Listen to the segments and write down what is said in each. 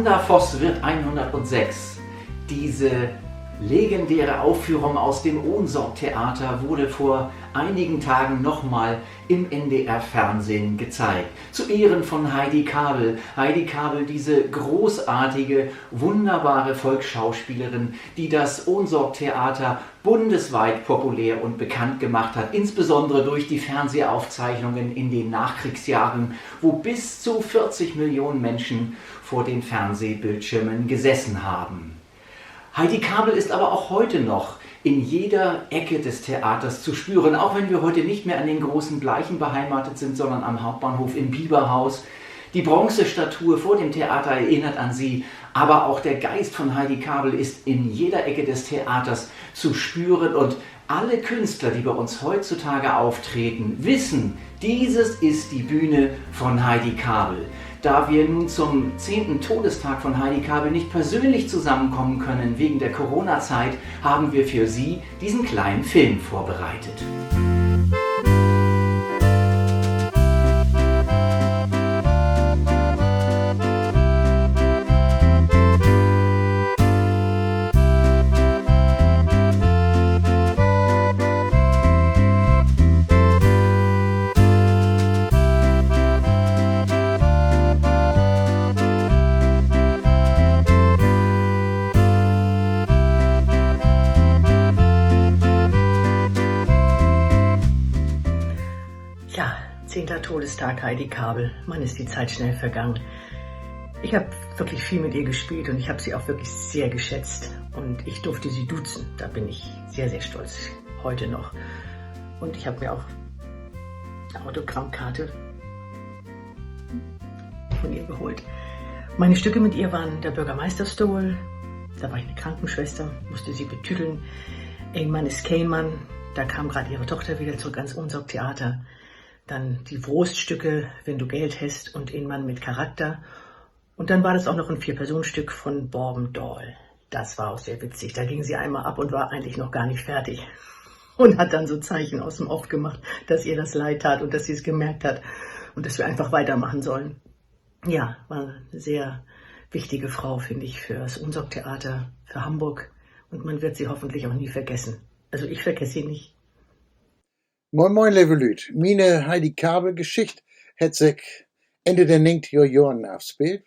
Wanda Voss wird 106. Diese legendäre Aufführung aus dem Ohnsorg-Theater wurde vor einigen Tagen nochmal im NDR-Fernsehen gezeigt. Zu Ehren von Heidi Kabel. Heidi Kabel, diese großartige, wunderbare Volksschauspielerin, die das Ohnsorg-Theater bundesweit populär und bekannt gemacht hat, insbesondere durch die Fernsehaufzeichnungen in den Nachkriegsjahren, wo bis zu 40 Millionen Menschen vor den Fernsehbildschirmen gesessen haben. Heidi Kabel ist aber auch heute noch in jeder Ecke des Theaters zu spüren, auch wenn wir heute nicht mehr an den großen Bleichen beheimatet sind, sondern am Hauptbahnhof im Biberhaus. Die Bronzestatue vor dem Theater erinnert an sie, aber auch der Geist von Heidi Kabel ist in jeder Ecke des Theaters zu spüren und alle Künstler, die bei uns heutzutage auftreten, wissen, dieses ist die Bühne von Heidi Kabel. Da wir nun zum 10. Todestag von Heidi Kabel nicht persönlich zusammenkommen können wegen der Corona-Zeit, haben wir für Sie diesen kleinen Film vorbereitet. Ja, 10. Todestag Heidi Kabel. Mann, ist die Zeit schnell vergangen. Ich habe wirklich viel mit ihr gespielt und ich habe sie auch wirklich sehr geschätzt. Und ich durfte sie duzen. Da bin ich sehr, sehr stolz. Heute noch. Und ich habe mir auch eine Autogrammkarte von ihr geholt. Meine Stücke mit ihr waren der Bürgermeisterstuhl. Da war ich eine Krankenschwester, musste sie betüdeln. Ein Mann ist kein Mann. Da kam gerade ihre Tochter wieder zurück ans Ohnsorg-Theater. Dann die Wurststücke, wenn du Geld hast, und ein Mann mit Charakter. Und dann war das auch noch ein 4-Personen-Stück von Borben Doll. Das war auch sehr witzig. Da ging sie einmal ab und war eigentlich noch gar nicht fertig. Und hat dann so Zeichen aus dem Off gemacht, dass ihr das leid tat und dass sie es gemerkt hat. Und dass wir einfach weitermachen sollen. Ja, war eine sehr wichtige Frau, finde ich, für das Ohnsorg-Theater, für Hamburg. Und man wird sie hoffentlich auch nie vergessen. Also ich vergesse sie nicht. Moin moin, lieve Lüd. Meine Heidi Kabel Geschichte hat sich Ende der 90er Jahren abgespielt.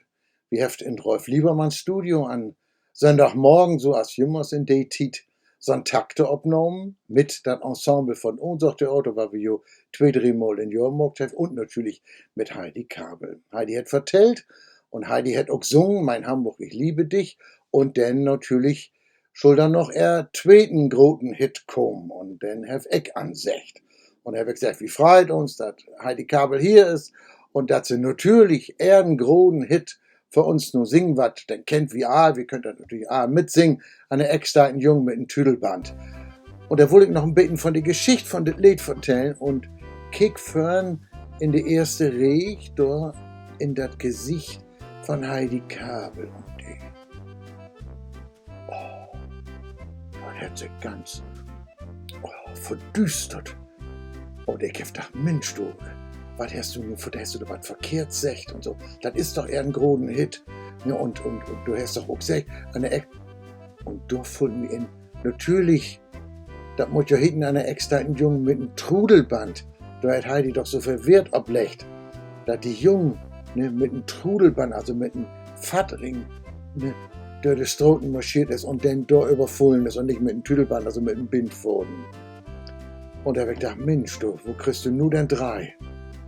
Wir haben in Rolf Liebermanns Studio an Sonntagmorgen, so als jüngers in der Zeit, so ein Takte aufgenommen mit dem Ensemble von Ohnsorg Theater, weil wir jo 2-3 Mal in Jahr gemacht haben, und natürlich mit Heidi Kabel. Heidi hat vertellt und Heidi hat auch gesungen, Mein Hamburg, ich liebe dich, und dann natürlich soll dann noch zweiten großen Hit kommen, und dann hab ich ansecht. Und hab ich gesagt, wie freut uns, dass Heidi Kabel hier ist und dass sie natürlich einen großen Hit für uns nur singen wird. Dann kennt wir können dann natürlich mitsingen, eine extra ein Jung mit einem Tüdelband. Und da wollte ich noch ein bisschen von der Geschichte von dem Lied erzählen und kick fern in die erste Reg da in das Gesicht von Heidi Kabel. Und die, da hat sie ganz verdüstert. Und ich hab gedacht, Mensch, du, was hast du da was verkehrt gesagt und so. Das ist doch eher ein großen Hit. Ja, und du hast doch auch gesagt, und da fand mir in, natürlich, das muss ja hinten an der extra ein Jungen mit einem Trudelband. Da hat Heidi doch so verwirrt oblecht, dass die Jungen mit einem Trudelband, also mit einem Fattring, durch die Stroten marschiert ist und dann da überfüllen ist und nicht mit einem Tüdelband, also mit einem Bindfaden. Und da hab ich gedacht, Mensch, du, wo kriegst du nur denn 3?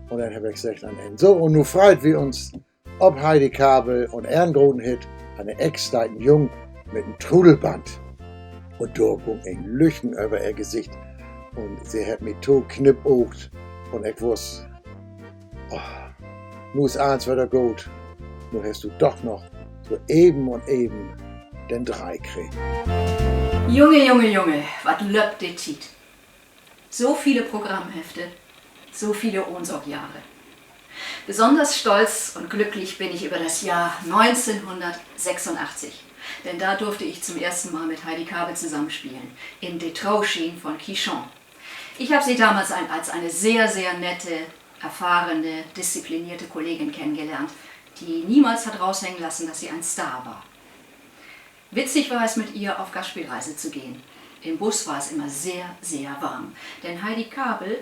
Und dann hab ich gesagt am Ende, so, und nun freut wir uns ob Heidi Kabel und einen großen Hit, eine Ex-Steiten Jung mit einem Trudelband. Und da ging ein Lüchten über ihr Gesicht. Und sie hat mich to knippocht. Und ich wusste, nur ist eins wieder gut. Nur hast du doch noch so eben und eben den 3 kriegen. Junge, was löppt die Tiet. So viele Programmhefte, so viele Ohnsorg-Jahre. Besonders stolz und glücklich bin ich über das Jahr 1986. Denn da durfte ich zum ersten Mal mit Heidi Kabel zusammenspielen, in De Trouwschien von Quichon. Ich habe sie damals als eine sehr, sehr nette, erfahrene, disziplinierte Kollegin kennengelernt, die niemals hat raushängen lassen, dass sie ein Star war. Witzig war es, mit ihr auf Gastspielreise zu gehen. Im Bus war es immer sehr, sehr warm, denn Heidi Kabel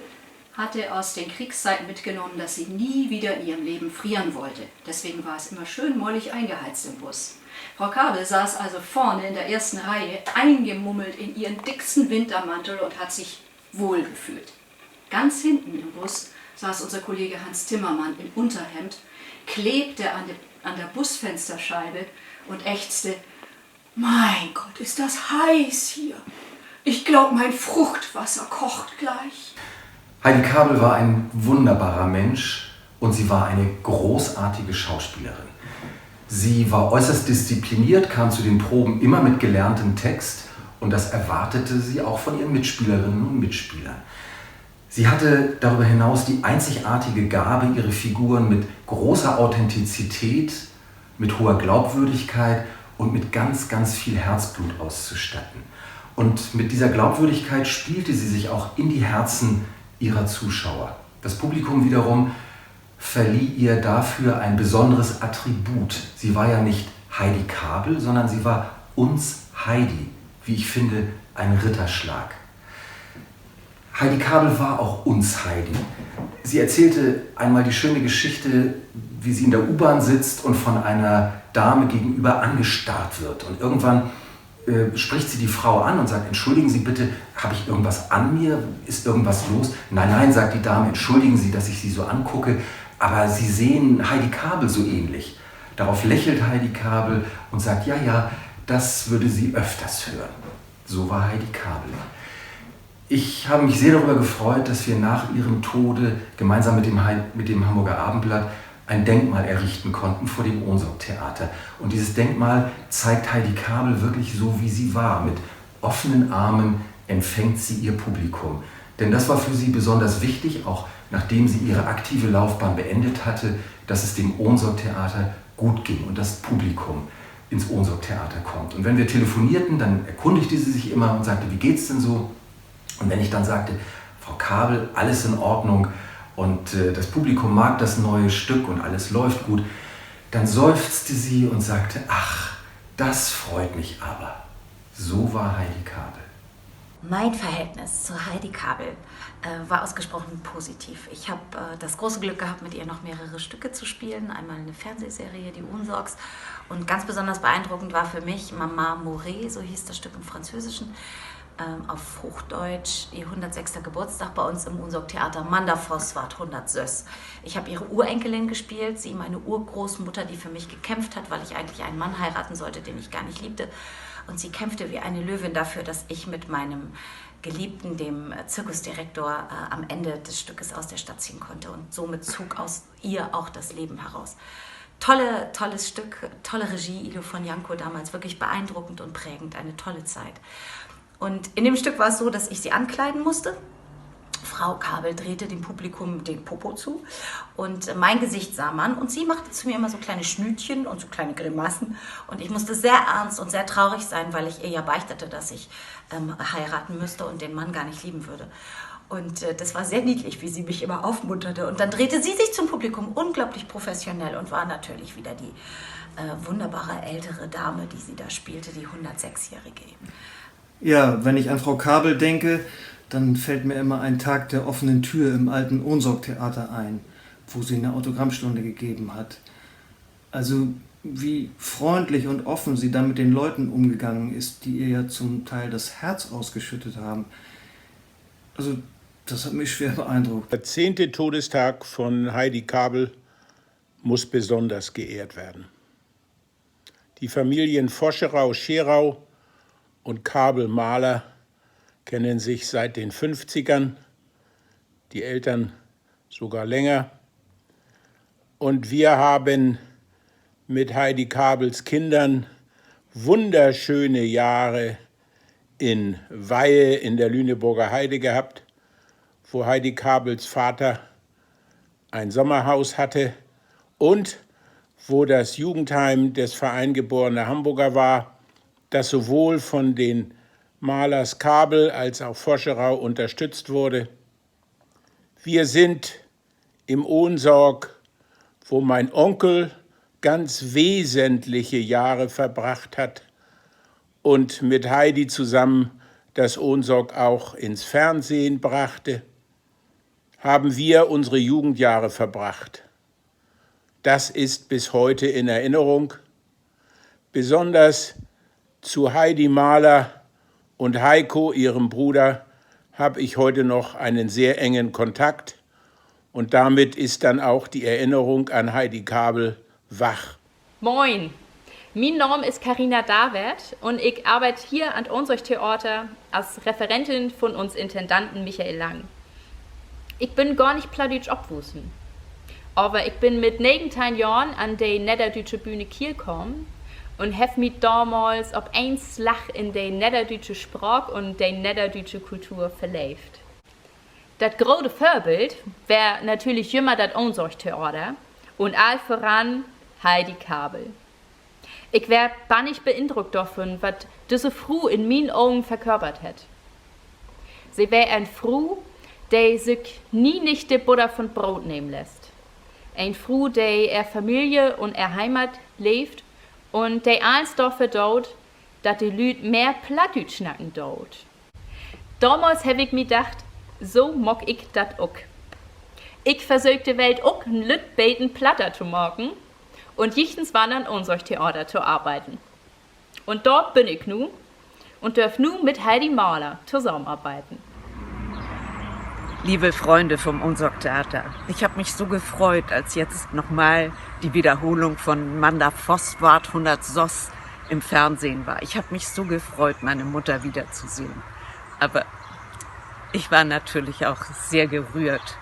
hatte aus den Kriegszeiten mitgenommen, dass sie nie wieder in ihrem Leben frieren wollte. Deswegen war es immer schön mollig eingeheizt im Bus. Frau Kabel saß also vorne in der ersten Reihe, eingemummelt in ihren dicksten Wintermantel und hat sich wohlgefühlt. Ganz hinten im Bus saß unser Kollege Hans Timmermann im Unterhemd, klebte an der Busfensterscheibe und ächzte: Mein Gott, ist das heiß hier. Ich glaube, mein Fruchtwasser kocht gleich. Heidi Kabel war ein wunderbarer Mensch und sie war eine großartige Schauspielerin. Sie war äußerst diszipliniert, kam zu den Proben immer mit gelerntem Text und das erwartete sie auch von ihren Mitspielerinnen und Mitspielern. Sie hatte darüber hinaus die einzigartige Gabe, ihre Figuren mit großer Authentizität, mit hoher Glaubwürdigkeit und mit ganz, ganz viel Herzblut auszustatten. Und mit dieser Glaubwürdigkeit spielte sie sich auch in die Herzen ihrer Zuschauer. Das Publikum wiederum verlieh ihr dafür ein besonderes Attribut. Sie war ja nicht Heidi Kabel, sondern sie war uns Heidi. Wie ich finde, ein Ritterschlag. Heidi Kabel war auch uns Heidi. Sie erzählte einmal die schöne Geschichte, wie sie in der U-Bahn sitzt und von einer Dame gegenüber angestarrt wird. Und irgendwann spricht sie die Frau an und sagt: Entschuldigen Sie bitte, habe ich irgendwas an mir? Ist irgendwas los? Nein, nein, sagt die Dame, entschuldigen Sie, dass ich Sie so angucke, aber Sie sehen Heidi Kabel so ähnlich. Darauf lächelt Heidi Kabel und sagt: Ja, ja, das würde sie öfters hören. So war Heidi Kabel. Ich habe mich sehr darüber gefreut, dass wir nach ihrem Tode gemeinsam mit dem Hamburger Abendblatt ein Denkmal errichten konnten vor dem Ohnsorg-Theater. Und dieses Denkmal zeigt Heidi Kabel wirklich so, wie sie war. Mit offenen Armen empfängt sie ihr Publikum. Denn das war für sie besonders wichtig, auch nachdem sie ihre aktive Laufbahn beendet hatte, dass es dem Ohnsorg-Theater gut ging und das Publikum ins Ohnsorg-Theater kommt. Und wenn wir telefonierten, dann erkundigte sie sich immer und sagte: Wie geht's denn so? Und wenn ich dann sagte: Frau Kabel, alles in Ordnung und das Publikum mag das neue Stück und alles läuft gut, dann seufzte sie und sagte: Ach, das freut mich aber. So war Heidi Kabel. Mein Verhältnis zu Heidi Kabel war ausgesprochen positiv. Ich habe das große Glück gehabt, mit ihr noch mehrere Stücke zu spielen. Einmal eine Fernsehserie, die Ohnsorgs. Und ganz besonders beeindruckend war für mich Mama Mouret, so hieß das Stück im Französischen, auf Hochdeutsch, ihr 106. Geburtstag bei uns im Ohnsorg-Theater. Manda Voss ward 100 Sös. Ich habe ihre Urenkelin gespielt, sie meine Urgroßmutter, die für mich gekämpft hat, weil ich eigentlich einen Mann heiraten sollte, den ich gar nicht liebte. Und sie kämpfte wie eine Löwin dafür, dass ich mit meinem Geliebten, dem Zirkusdirektor, am Ende des Stückes aus der Stadt ziehen konnte. Und somit zog aus ihr auch das Leben heraus. Tolles Stück, tolle Regie, Ilo von Janko damals, wirklich beeindruckend und prägend, eine tolle Zeit. Und in dem Stück war es so, dass ich sie ankleiden musste. Frau Kabel drehte dem Publikum den Popo zu und mein Gesicht sah man und sie machte zu mir immer so kleine Schnütchen und so kleine Grimassen und ich musste sehr ernst und sehr traurig sein, weil ich ihr ja beichtete, dass ich heiraten müsste und den Mann gar nicht lieben würde. Und das war sehr niedlich, wie sie mich immer aufmunterte. Und dann drehte sie sich zum Publikum unglaublich professionell und war natürlich wieder die wunderbare ältere Dame, die sie da spielte, die 106-Jährige. Ja, wenn ich an Frau Kabel denke, dann fällt mir immer ein Tag der offenen Tür im alten Ohnsorg-Theater ein, wo sie eine Autogrammstunde gegeben hat. Also wie freundlich und offen sie dann mit den Leuten umgegangen ist, die ihr ja zum Teil das Herz ausgeschüttet haben. Also das hat mich schwer beeindruckt. Der 10. Todestag von Heidi Kabel muss besonders geehrt werden. Die Familien Foscherau-Scherau und Kabel-Mahler kennen sich seit den 50ern, die Eltern sogar länger. Und wir haben mit Heidi Kabels Kindern wunderschöne Jahre in Weihe in der Lüneburger Heide gehabt, wo Heidi Kabels Vater ein Sommerhaus hatte und wo das Jugendheim des Verein Geborene Hamburger war, das sowohl von den Mahlers Kabel als auch Foscherau unterstützt wurde. Wir sind im Ohnsorg, wo mein Onkel ganz wesentliche Jahre verbracht hat und mit Heidi zusammen das Ohnsorg auch ins Fernsehen brachte, haben wir unsere Jugendjahre verbracht. Das ist bis heute in Erinnerung. Besonders zu Heidi Mahler und Heiko, ihrem Bruder, habe ich heute noch einen sehr engen Kontakt. Und damit ist dann auch die Erinnerung an Heidi Kabel wach. Moin, mein Name ist Carina David und ich arbeite hier an unserem Theater als Referentin von uns Intendanten Michael Lang. Ich bin gar nicht plattdeutsch abwußen, aber ich bin mit 19 Jahren an die Niederdeutsche Bühne Kiel gekommen und habe mich damals auf ein Schlag in die niederdeutsche Sprache und die niederdeutsche Kultur verliebt. Das große Vorbild wäre natürlich immer das Ohnsorg-Theater und all voran Heidi Kabel. Ich wäre bannig beeindruckt davon, was diese Frau in meinen Augen verkörpert hat. Sie wäre eine Frau, die sich nie nicht die Butter von Brot nehmen lässt. Eine Frau, die ihre Familie und ihre Heimat lebt und die eins dafür tut, dass die Leute mehr Plattdeutsch schnacken tut. Damals habe ich mir gedacht, so mag ich das auch. Ich versuche die Welt auch ein Lüt beten platter zu machen und jichtens wandern unser Theater zu arbeiten. Und dort bin ich nun und darf nun mit Heidi Mahler zusammenarbeiten. Liebe Freunde vom Ohnsorg Theater, ich habe mich so gefreut, als jetzt nochmal die Wiederholung von Manda Voswart 100 Soss im Fernsehen war. Ich habe mich so gefreut, meine Mutter wiederzusehen. Aber ich war natürlich auch sehr gerührt.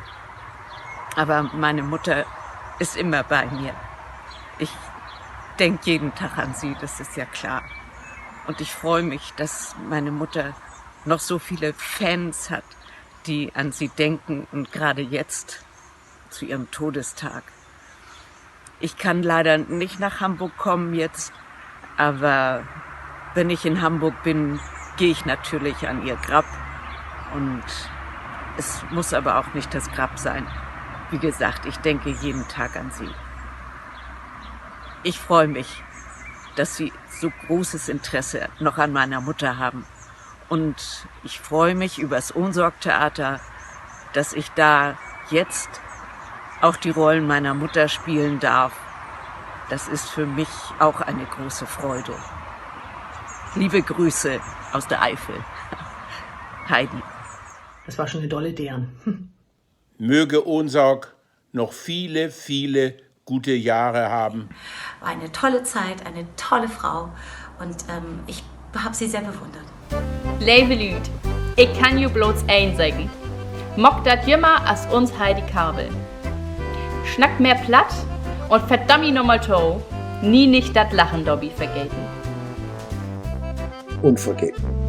Aber meine Mutter ist immer bei mir. Ich denke jeden Tag an sie, das ist ja klar. Und ich freue mich, dass meine Mutter noch so viele Fans hat, die an sie denken und gerade jetzt zu ihrem Todestag. Ich kann leider nicht nach Hamburg kommen jetzt, aber wenn ich in Hamburg bin, gehe ich natürlich an ihr Grab und es muss aber auch nicht das Grab sein. Wie gesagt, ich denke jeden Tag an sie. Ich freue mich, dass Sie so großes Interesse noch an meiner Mutter haben. Und ich freue mich über das Ohnsorg Theater, dass ich da jetzt auch die Rollen meiner Mutter spielen darf. Das ist für mich auch eine große Freude. Liebe Grüße aus der Eifel. Heidi. Das war schon eine tolle deren. Möge Ohnsorg noch viele, viele gute Jahre haben. War eine tolle Zeit, eine tolle Frau und ich habe sie sehr bewundert. Liebe Leute, ich kann ju bloß eins sagen. Mock dat jümmer als uns Heidi Kabel. Schnack mehr platt und verdammt nochmal to, nie nicht dat Lachen Dobby vergelten. Unvergessen.